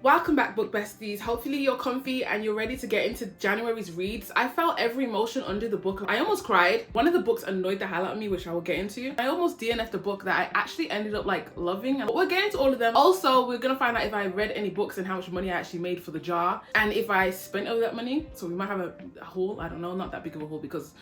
Welcome back, book besties. Hopefully you're comfy and you're ready to get into January's reads. I felt every emotion under the book. I almost cried. One of the books annoyed the hell out of me, which I will get into. I almost DNF'd a book that I actually ended up like loving, but we'll get into all of them. Also, we're gonna find out if I read any books and how much money I actually made for the jar, and if I spent all that money. So we might have a haul. I don't know, not that big of a haul because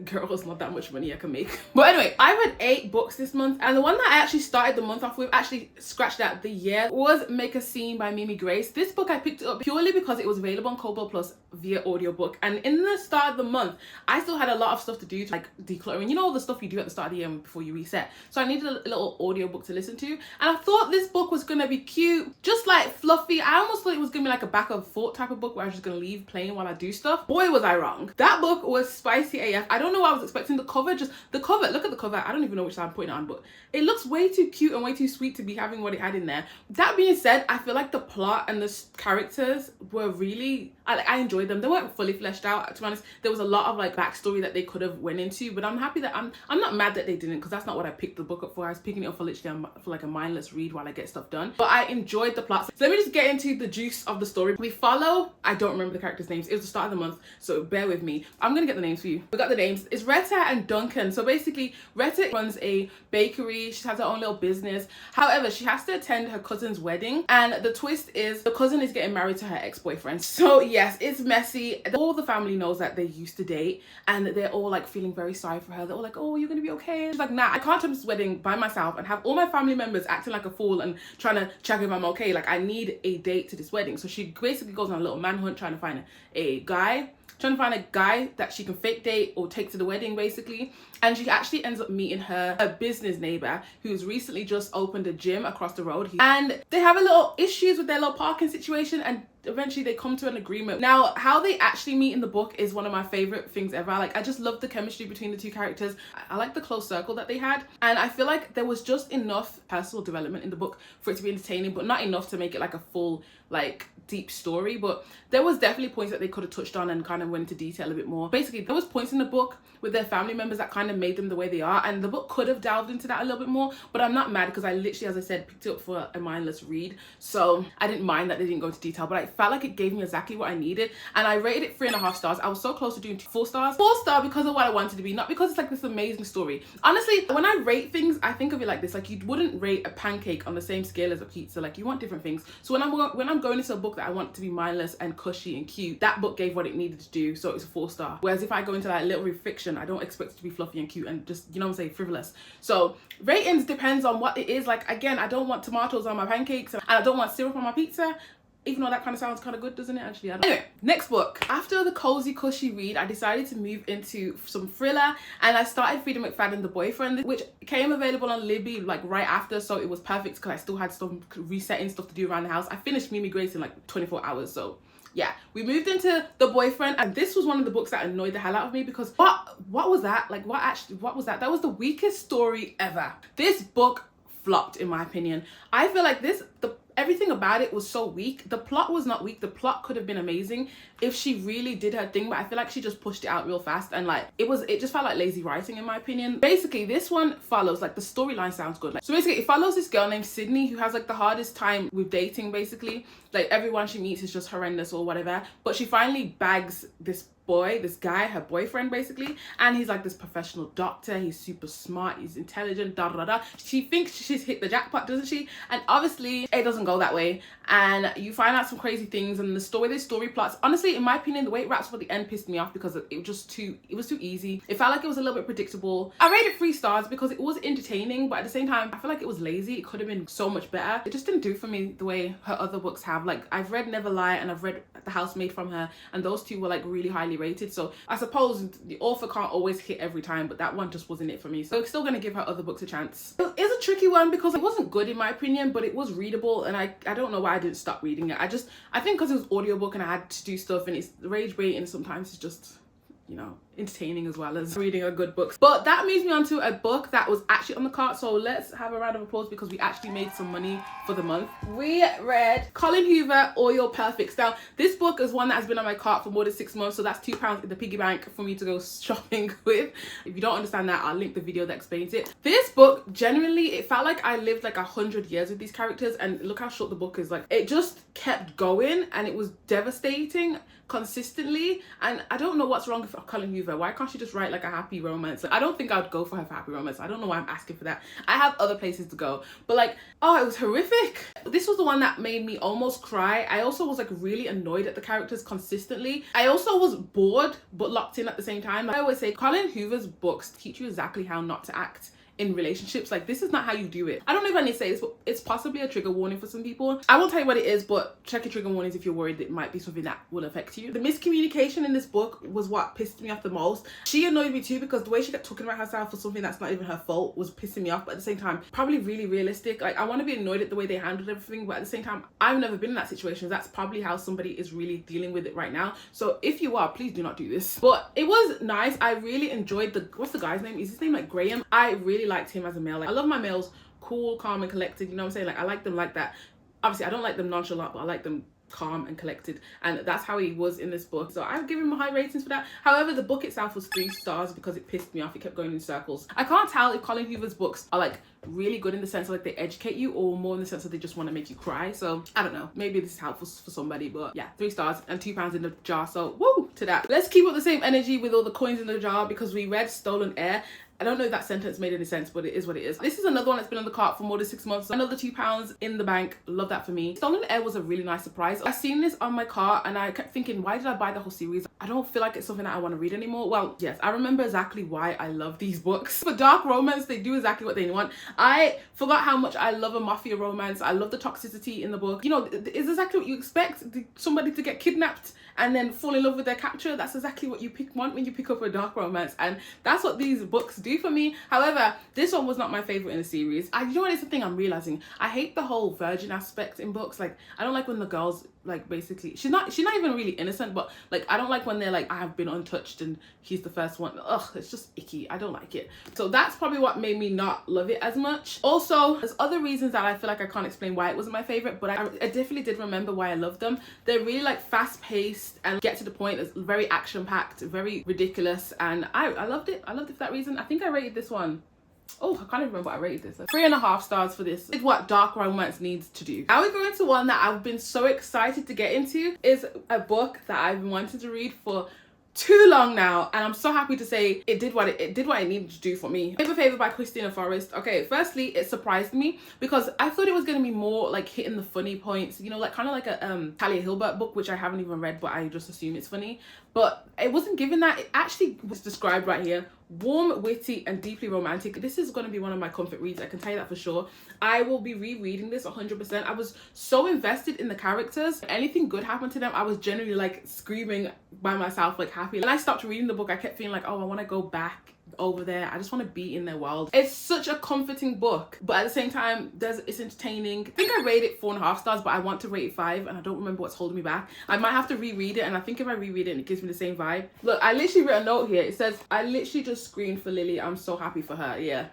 girl, it's not that much money I can make. But anyway, I read 8 books this month, and the one that I actually started the month off with, actually scratched out the year, was Make a Scene by Mimi Grace. This book I picked up purely because it was available on Kobo Plus via audiobook, and in the start of the month I still had a lot of stuff to do, like decluttering, you know, all the stuff you do at the start of the year before you reset. So I needed a little audiobook to listen to, and I thought this book was gonna be cute, just like fluffy. I almost thought it was gonna be like a back of thought type of book where I was just gonna leave playing while I do stuff. Boy, was I wrong. That book was spicy AF. I don't know what I was expecting. The cover, just the cover, look at the cover. I don't even know which side I'm putting it on, but it looks way too cute and way too sweet to be having what it had in there. That being said, I feel like the plot and the characters were really, I enjoyed them. They weren't fully fleshed out, to be honest. There was a lot of like backstory that they could have went into, but I'm happy that I'm not mad that they didn't, because that's not what I picked the book up for. I was picking it up for literally for like a mindless read while I get stuff done. But I enjoyed the plot. So let me just get into the juice of the story. We follow, I don't remember the characters' names. It was the start of the month, so bear with me. I'm gonna get the names for you. We got the names. It's Retta and Duncan. So basically, Retta runs a bakery. She has her own little business. However, she has to attend her cousin's wedding, and the twist is the cousin is getting married to her ex-boyfriend. So yes, it's messy. All the family knows that they used to date, and they're all like feeling very sorry for her. They're all like, oh, you're gonna be okay. She's like, nah, I can't come to this wedding by myself and have all my family members acting like a fool and trying to check if I'm okay. Like, I need a date to this wedding. So she basically goes on a little manhunt trying to find a guy that she can fake date or take to the wedding, basically. And she actually ends up meeting her business neighbor who's recently just opened a gym across the road. And they have a little issues with their little parking situation, and eventually they come to an agreement. Now, how they actually meet in the book is one of my favorite things ever. Like, I just love the chemistry between the two characters. I like the close circle that they had, and I feel like there was just enough personal development in the book for it to be entertaining, but not enough to make it like a full, like, deep story. But there was definitely points that they could have touched on and kind of went into detail a bit more. Basically, there was points in the book with their family members that kind of made them the way they are, and the book could have delved into that a little bit more, but I'm not mad because I literally, as I said, picked it up for a mindless read, so I didn't mind that they didn't go into detail. But I felt like it gave me exactly what I needed, and I rated it 3.5 stars. I was so close to doing 4 stars. 4 star because of what I wanted to be, not because it's like this amazing story. Honestly, when I rate things, I think of it like this: like, you wouldn't rate a pancake on the same scale as a pizza. Like, you want different things. So when I'm going into a book that I want to be mindless and cushy and cute, that book gave what it needed to do, so it's a 4 star. Whereas if I go into like literary fiction, I don't expect it to be fluffy and cute and just, you know what I'm saying, frivolous. So ratings depends on what it is. Like, again, I don't want tomatoes on my pancakes, and I don't want syrup on my pizza, even though that kind of sounds kind of good, doesn't it? Actually, I don't. Anyway, next book. After the cozy cushy read, I decided to move into some thriller, and I started Freedom McFadden, The Boyfriend, which came available on Libby like right after, so it was perfect because I still had some resetting stuff to do around the house. I finished Mimi Grace in like 24 hours, so yeah, we moved into The Boyfriend, and this was one of the books that annoyed the hell out of me because what was that? Like, what was that? That was the weakest story ever. This book flopped, in my opinion. I feel like everything about it was so weak. The plot was not weak. The plot could have been amazing if she really did her thing, but I feel like she just pushed it out real fast, and like it just felt like lazy writing, in my opinion. Basically, this one follows, like, the storyline sounds good. Like, so basically it follows this girl named Sydney who has like the hardest time with dating, basically. Like, everyone she meets is just horrendous or whatever, but she finally bags this guy, her boyfriend, basically, and he's like this professional doctor. He's super smart, he's intelligent, da da da. She thinks she's hit the jackpot, doesn't she? And obviously it doesn't go that way, and you find out some crazy things. And the story plots, honestly, in my opinion, the way it wraps up at the end pissed me off because it was too easy. It felt like it was a little bit predictable. I rated 3 stars because it was entertaining, but at the same time I feel like it was lazy. It could have been so much better. It just didn't do for me the way her other books have. Like, I've read Never Lie and I've read The Housemaid from her, and those two were like really highly rated, so I suppose the author can't always hit every time, but that one just wasn't it for me. So I'm still gonna give her other books a chance. It's a tricky one because it wasn't good in my opinion, but it was readable, and I don't know why I didn't stop reading it. I think because it was audiobook and I had to do stuff, and it's rage baiting sometimes. It's just you know, entertaining as well as reading a good book. But that moves me on to a book that was actually on the cart, so let's have a round of applause because we actually made some money for the month. We read Colin Hoover, All Your Perfects. Now, this book is one that has been on my cart for more than 6 months, so that's £2 in the piggy bank for me to go shopping with. If you don't understand that, I'll link the video that explains it. This book, genuinely, it felt like I lived like 100 years with these characters, and look how short the book is. Like, it just kept going and it was devastating consistently, and I don't know what's wrong with Colin Hoover. Why can't she just write like a happy romance? Like, I don't think I would go for her for happy romance. I don't know why I'm asking for that. I have other places to go, but like, oh, it was horrific. This was the one that made me almost cry. I also was like really annoyed at the characters consistently. I also was bored but locked in at the same time. Like I always say, Colin Hoover's books teach you exactly how not to act in relationships. Like, this is not how you do it. I don't know if I need to say this, but it's possibly a trigger warning for some people. I won't tell you what it is, but check your trigger warnings if you're worried it might be something that will affect you. The miscommunication in this book was what pissed me off the most. She annoyed me too because the way she kept talking about herself for something that's not even her fault was pissing me off, but at the same time, probably really realistic. Like, I want to be annoyed at the way they handled everything, but at the same time, I've never been in that situation. That's probably how somebody is really dealing with it right now. So if you are, please do not do this. But it was nice. I really enjoyed what's the guy's name? Is his name like Graham? I really liked him as a male. Like, I love my males cool, calm and collected, you know what I'm saying? Like, I like them like that. Obviously I don't like them nonchalant, but I like them calm and collected, and that's how he was in this book, so I've given him high ratings for that. However, the book itself was 3 stars because it pissed me off. It kept going in circles. I can't tell if Colin Hoover's books are like really good in the sense of like they educate you, or more in the sense that they just want to make you cry. So I don't know, maybe this is helpful for somebody, but yeah, 3 stars and £2 in the jar, so woo to that. Let's keep up the same energy with all the coins in the jar because we read Stolen Heir. I don't know if that sentence made any sense, but it is what it is. This is another one that's been on the cart for more than 6 months. Another £2 in the bank. Love that for me. Stolen Heir was a really nice surprise. I seen this on my cart and I kept thinking, why did I buy the whole series? I don't feel like it's something that I want to read anymore. Well, yes, I remember exactly why I love these books. For dark romance, they do exactly what they want. I forgot how much I love a mafia romance. I love the toxicity in the book. You know, it's exactly what you expect. Somebody to get kidnapped and then fall in love with their capture. That's exactly what you want when you pick up a dark romance, and that's what these books do for me. However, this one was not my favorite in the series. You know what, it's the thing I'm realizing, I hate the whole virgin aspect in books. Like, I don't like when the girls, like, basically she's not even really innocent, but like, I don't like when they're like, I have been untouched and he's the first one. Ugh, it's just icky. I don't like it. So that's probably what made me not love it as much. Also, there's other reasons that I feel like I can't explain why it wasn't my favorite, but I definitely did remember why I loved them. They're really like fast paced and get to the point. It's very action packed, very ridiculous, and I loved it. I loved it for that reason. I think I rated this one, oh, I can't even remember what I rated this. 3.5 stars for this. It's what dark romance needs to do. Now we go into one that I've been so excited to get into. Is a book that I've been wanting to read for too long now, and I'm so happy to say it did what it needed to do for me. Paper Favor by Christina Forrest. Okay, firstly, it surprised me because I thought it was going to be more like hitting the funny points, you know, like kind of like a Talia Hilbert book, which I haven't even read, but I just assume it's funny. But it wasn't given that. It actually was described right here: warm, witty and deeply romantic. This is going to be one of my comfort reads, I can tell you that for sure. I will be rereading this 100%. I was so invested in the characters. Anything good happened to them, I was generally like screaming by myself, like happy. When I stopped reading the book, I kept feeling like, oh, I want to go back over there. I just want to be in their world. It's such a comforting book, but at the same time, it's entertaining. I think I rated it 4.5 stars, but I want to rate it 5, and I don't remember what's holding me back. I might have to reread it, and I think if I reread it, it gives me the same vibe. Look, I literally wrote a note here. It says, I literally just screamed for Lily. I'm so happy for her. Yeah.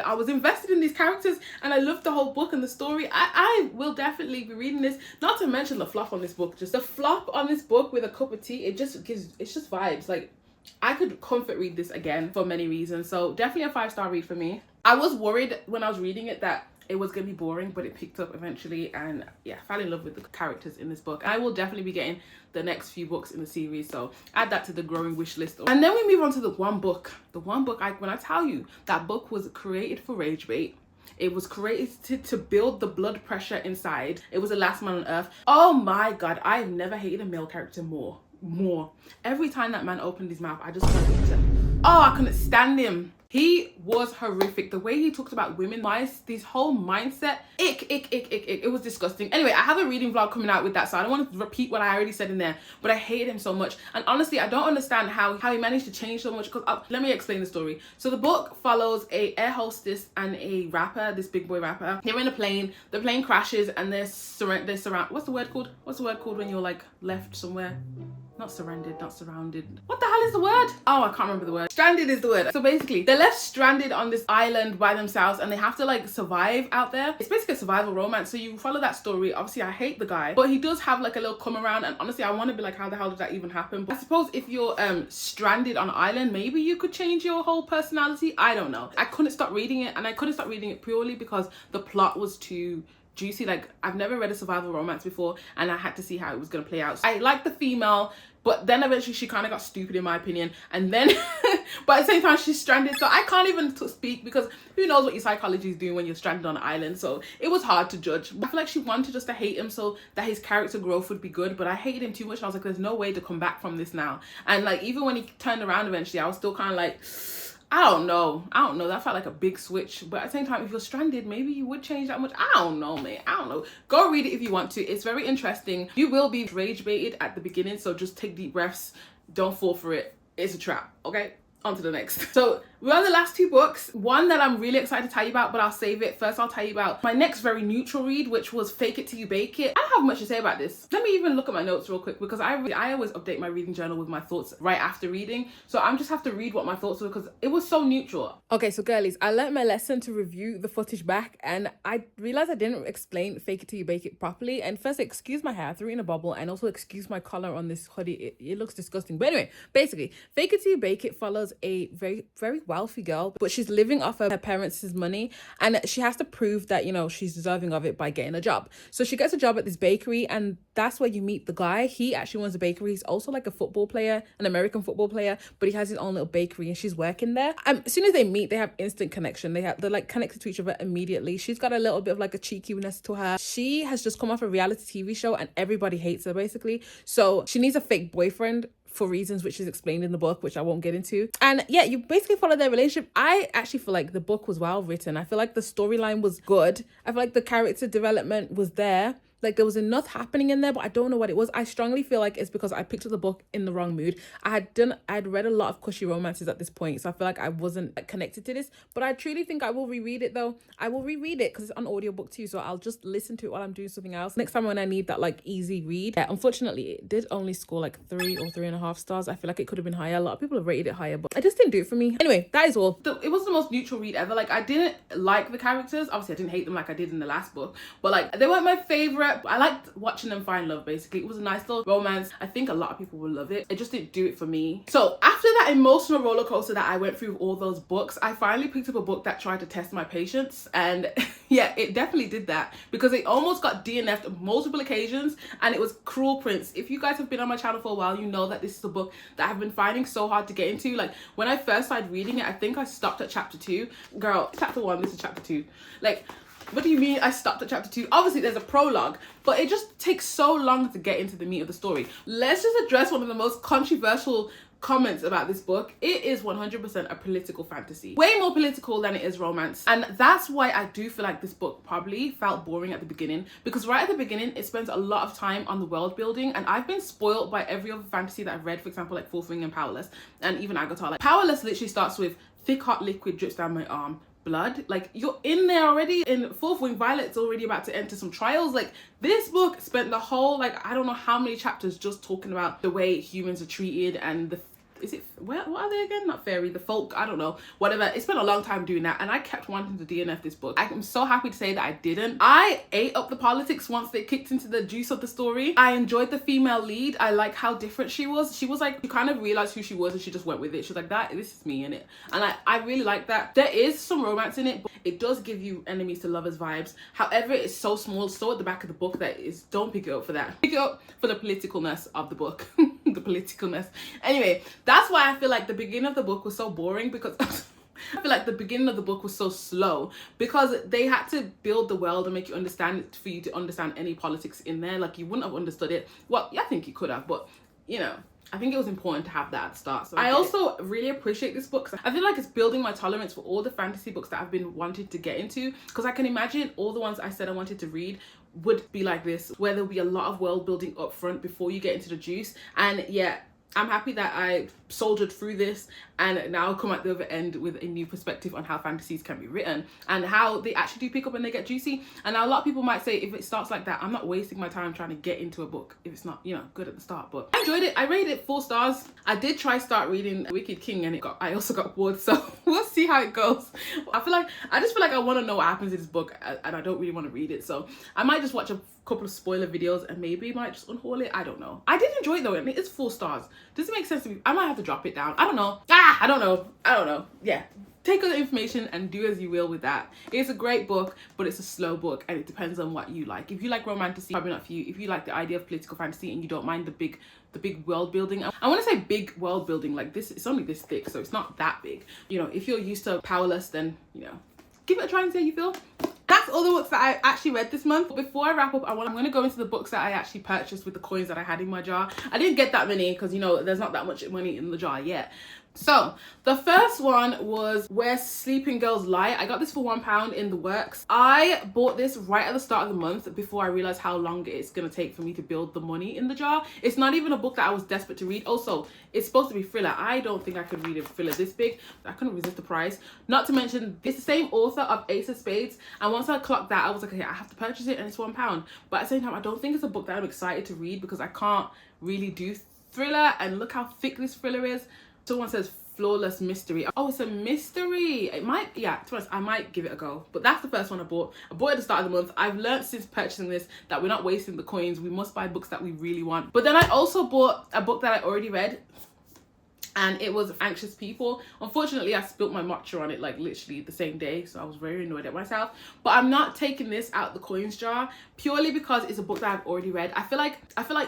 I was invested in these characters, and I loved the whole book and the story. I will definitely be reading this. Not to mention the flop on this book. Just the flop on this book with a cup of tea. It's just vibes. Like, I could comfort read this again for many reasons. So definitely a 5-star read for me. I was worried when I was reading it that it was going to be boring, but it picked up eventually, and yeah, fell in love with the characters in this book. I will definitely be getting the next few books in the series, so add that to the growing wish list. And then we move on to the one book. When I tell you, that book was created for rage bait. It was created to build the blood pressure inside. It was The Last Man on Earth. Oh my god, I've never hated a male character more. Every time that man opened his mouth, I just wanted to, oh, I couldn't stand him. He was horrific. The way he talked about women, this whole mindset, ick. It was disgusting. Anyway, I have a reading vlog coming out with that, so I don't want to repeat what I already said in there, but I hated him so much. And honestly, I don't understand how he managed to change so much, because let me explain the story. So the book follows a air hostess and a rapper, this big boy rapper. They're in a plane, the plane crashes, and they're surrounded, what's the word called when you're like left somewhere? not surrendered, not surrounded. What the hell is the word? Oh, I can't remember the word. Stranded is the word. So basically, they're left stranded on this island by themselves and they have to like survive out there. It's basically a survival romance. So you follow that story. Obviously, I hate the guy, but he does have like a little come around. And honestly, I want to be like, how the hell did that even happen? But I suppose if you're stranded on an island, maybe you could change your whole personality. I don't know. I couldn't stop reading it, and I couldn't stop reading it purely because the plot was too juicy. Like, I've never read a survival romance before and I had to see how it was going to play out. So I like the female, but then eventually she kind of got stupid in my opinion, and then but at the same time she's stranded, so I can't even speak because who knows what your psychology is doing when you're stranded on an island. So it was hard to judge. I feel like she wanted us to hate him so that his character growth would be good, but I hated him too much. I was like, there's no way to come back from this now. And like, even when he turned around eventually, I was still kind of like, I don't know. That felt like a big switch. But at the same time, if you're stranded, maybe you would change that much. I don't know, man. I don't know. Go read it if you want to. It's very interesting. You will be rage baited at the beginning, so just take deep breaths. Don't fall for it. It's a trap, okay? On to the next. So we're on the last two books. One that I'm really excited to tell you about, but I'll save it. First, I'll tell you about my next very neutral read, which was Fake It Till You Bake It. I don't have much to say about this. Let me even look at my notes real quick because I always update my reading journal with my thoughts right after reading. So I'm just have to read what my thoughts were because it was so neutral. Okay, so girlies, I learned my lesson to review the footage back and I realized I didn't explain Fake It Till You Bake It properly. And first, excuse my hair, I threw it in a bubble, and also excuse my color on this hoodie. It looks disgusting. But anyway, basically, Fake It Till You Bake It follows a very, very wealthy girl, but she's living off of her parents' money and she has to prove that, you know, she's deserving of it by getting a job. So she gets a job at this bakery and that's where you meet the guy. He actually owns a bakery. He's also like a football player, an American football player, but he has his own little bakery and she's working there. As soon as they meet, they have instant connection. They're like connected to each other immediately. She's got a little bit of like a cheekiness to her. She has just come off a reality TV show and everybody hates her basically. So she needs a fake boyfriend for reasons which is explained in the book, which I won't get into. And yeah, you basically follow their relationship. I actually feel like the book was well written. I feel like the storyline was good. I feel like the character development was there. Like there was enough happening in there, but I don't know what it was. I strongly feel like it's because I picked up the book in the wrong mood. I had read a lot of cushy romances at this point, so I feel like I wasn't connected to this. But I truly think I will reread it though. I will reread it because it's on audiobook too, so I'll just listen to it while I'm doing something else. Next time when I need that like easy read. Yeah, unfortunately, it did only score like 3 or 3.5 stars. I feel like it could have been higher. A lot of people have rated it higher, but I just didn't do it for me. Anyway, that is all. It was the most neutral read ever. Like I didn't like the characters. Obviously, I didn't hate them like I did in the last book, but like they weren't my favorite. I liked watching them find love basically. It was a nice little romance. I think a lot of people will love it. It just didn't do it for me. So after that emotional roller coaster that I went through with all those books, I finally picked up a book that tried to test my patience, and yeah, it definitely did that because it almost got DNF'd on multiple occasions, and it was Cruel Prince. If you guys have been on my channel for a while, you know that this is a book that I've been finding so hard to get into. Like when I first started reading it, I think I stopped at chapter 2. Girl, chapter 1, this is chapter 2. Like, what do you mean I stopped at chapter 2? Obviously there's a prologue, but it just takes so long to get into the meat of the story. Let's just address one of the most controversial comments about this book. It is 100% a political fantasy. Way more political than it is romance. And that's why I do feel like this book probably felt boring at the beginning, because right at the beginning, it spends a lot of time on the world building, and I've been spoiled by every other fantasy that I've read, for example, like Fourth Wing and Powerless, and even Agatar. Like Powerless literally starts with thick hot liquid drips down my arm. Blood, like you're in there already. In Fourth Wing, Violet's already about to enter some trials. Like this book spent the whole, like, I don't know how many chapters just talking about the way humans are treated and the what are they again? Not fairy, the folk, I don't know, whatever. It spent a long time doing that, and I kept wanting to DNF this book. I'm so happy to say that I didn't. I ate up the politics once they kicked into the juice of the story. I enjoyed the female lead. I like how different she was. She was like, you kind of realized who she was and she just went with it. She was like, this is me in it. And I really like that. There is some romance in it, but it does give you enemies to lovers vibes. However, it's so small, so at the back of the book, that is, don't pick it up for that. Pick it up for the politicalness of the book. The politicalness. Anyway, that's why I feel like the beginning of the book was so boring, because I feel like the beginning of the book was so slow because they had to build the world and make you understand it for you to understand any politics in there. Like you wouldn't have understood it. Well, yeah, I think you could have, but you know, I think it was important to have that at the start. So I also really appreciate this book. I feel like it's building my tolerance for all the fantasy books that I've been wanting to get into, because I can imagine all the ones I said I wanted to read would be like this, where there'll be a lot of world building up front before you get into the juice. And yeah, I'm happy that I soldiered through this and now come at the other end with a new perspective on how fantasies can be written and how they actually do pick up and they get juicy. And now a lot of people might say, if it starts like that, I'm not wasting my time trying to get into a book if it's not, you know, good at the start. But I enjoyed it. I rated it 4 stars. I did try start reading Wicked King and I also got bored, so we'll see how it goes. I just feel like I want to know what happens in this book and I don't really want to read it, so I might just watch a couple of spoiler videos and maybe might just unhaul it. I don't know. I did enjoy it though. I mean, it's 4 stars. Does it make sense to me? I might have to drop it down. I don't know. I don't know. Yeah, take all the information and do as you will with that. It's a great book, but it's a slow book and it depends on what you like. If you like romantasy, probably not for you. If you like the idea of political fantasy and you don't mind the big world building, I want to say big world building like this, it's only this thick, so it's not that big. You know, if you're used to powerless, then, you know, give it a try and see how you feel. That's all the books that I actually read this month. But before I wrap up, I'm going to go into the books that I actually purchased with the coins that I had in my jar. I didn't get that many because, you know, there's not that much money in the jar yet. So the first one was Where Sleeping Girls Lie. I got this for £1 in the works. I bought this right at the start of the month before I realized how long it's gonna take for me to build the money in the jar. It's not even a book that I was desperate to read. Also, it's supposed to be thriller. I don't think I could read a thriller this big. I couldn't resist the price. Not to mention, it's the same author of Ace of Spades, and once I clocked that, I was like, okay, I have to purchase it, and it's £1. But at the same time, I don't think it's a book that I'm excited to read because I can't really do thriller, and look how thick this thriller is. Someone says Flawless Mystery. Oh, it's a mystery. It might, yeah, to be honest, I might give it a go. But that's the first one I bought. I bought it at the start of the month. I've learned since purchasing this that we're not wasting the coins. We must buy books that we really want. But then I also bought a book that I already read, and it was Anxious People. Unfortunately, I spilt my matcha on it like literally the same day, so I was very annoyed at myself. But I'm not taking this out the coins jar purely because it's a book that I've already read. I feel like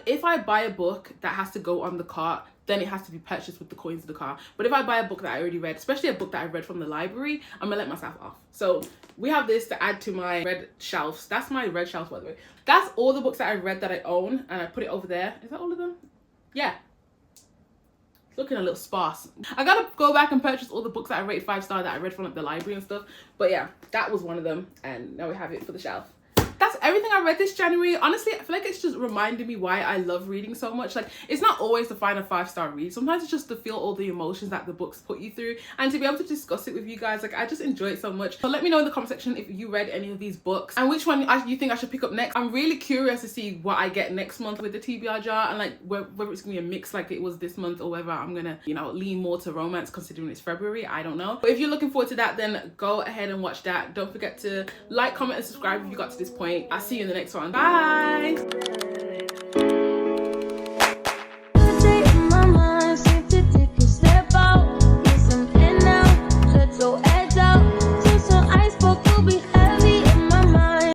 if I buy a book that has to go on the cart, then it has to be purchased with the coins in the car. But if I buy a book that I already read, especially a book that I read from the library, I'm gonna let myself off. So we have this to add to my red shelves. That's my red shelf, by the way. That's all the books that I read that I own, and I put it over there. Is that all of them? Yeah. It's looking a little sparse. I gotta go back and purchase all the books that I rated 5 star that I read from like the library and stuff. But yeah, that was one of them, and now we have it for the shelf. That's everything I read this January. Honestly, I feel like it's just reminded me why I love reading so much. Like, it's not always to find a 5-star read. Sometimes it's just to feel all the emotions that the books put you through and to be able to discuss it with you guys. Like, I just enjoy it so much. So let me know in the comment section if you read any of these books and which one you think I should pick up next. I'm really curious to see what I get next month with the TBR jar, and like whether it's gonna be a mix like it was this month or whether I'm gonna, you know, lean more to romance considering it's February. I don't know. But if you're looking forward to that, then go ahead and watch that. Don't forget to like, comment, and subscribe if you got to this point. I'll see you in the next one. Bye.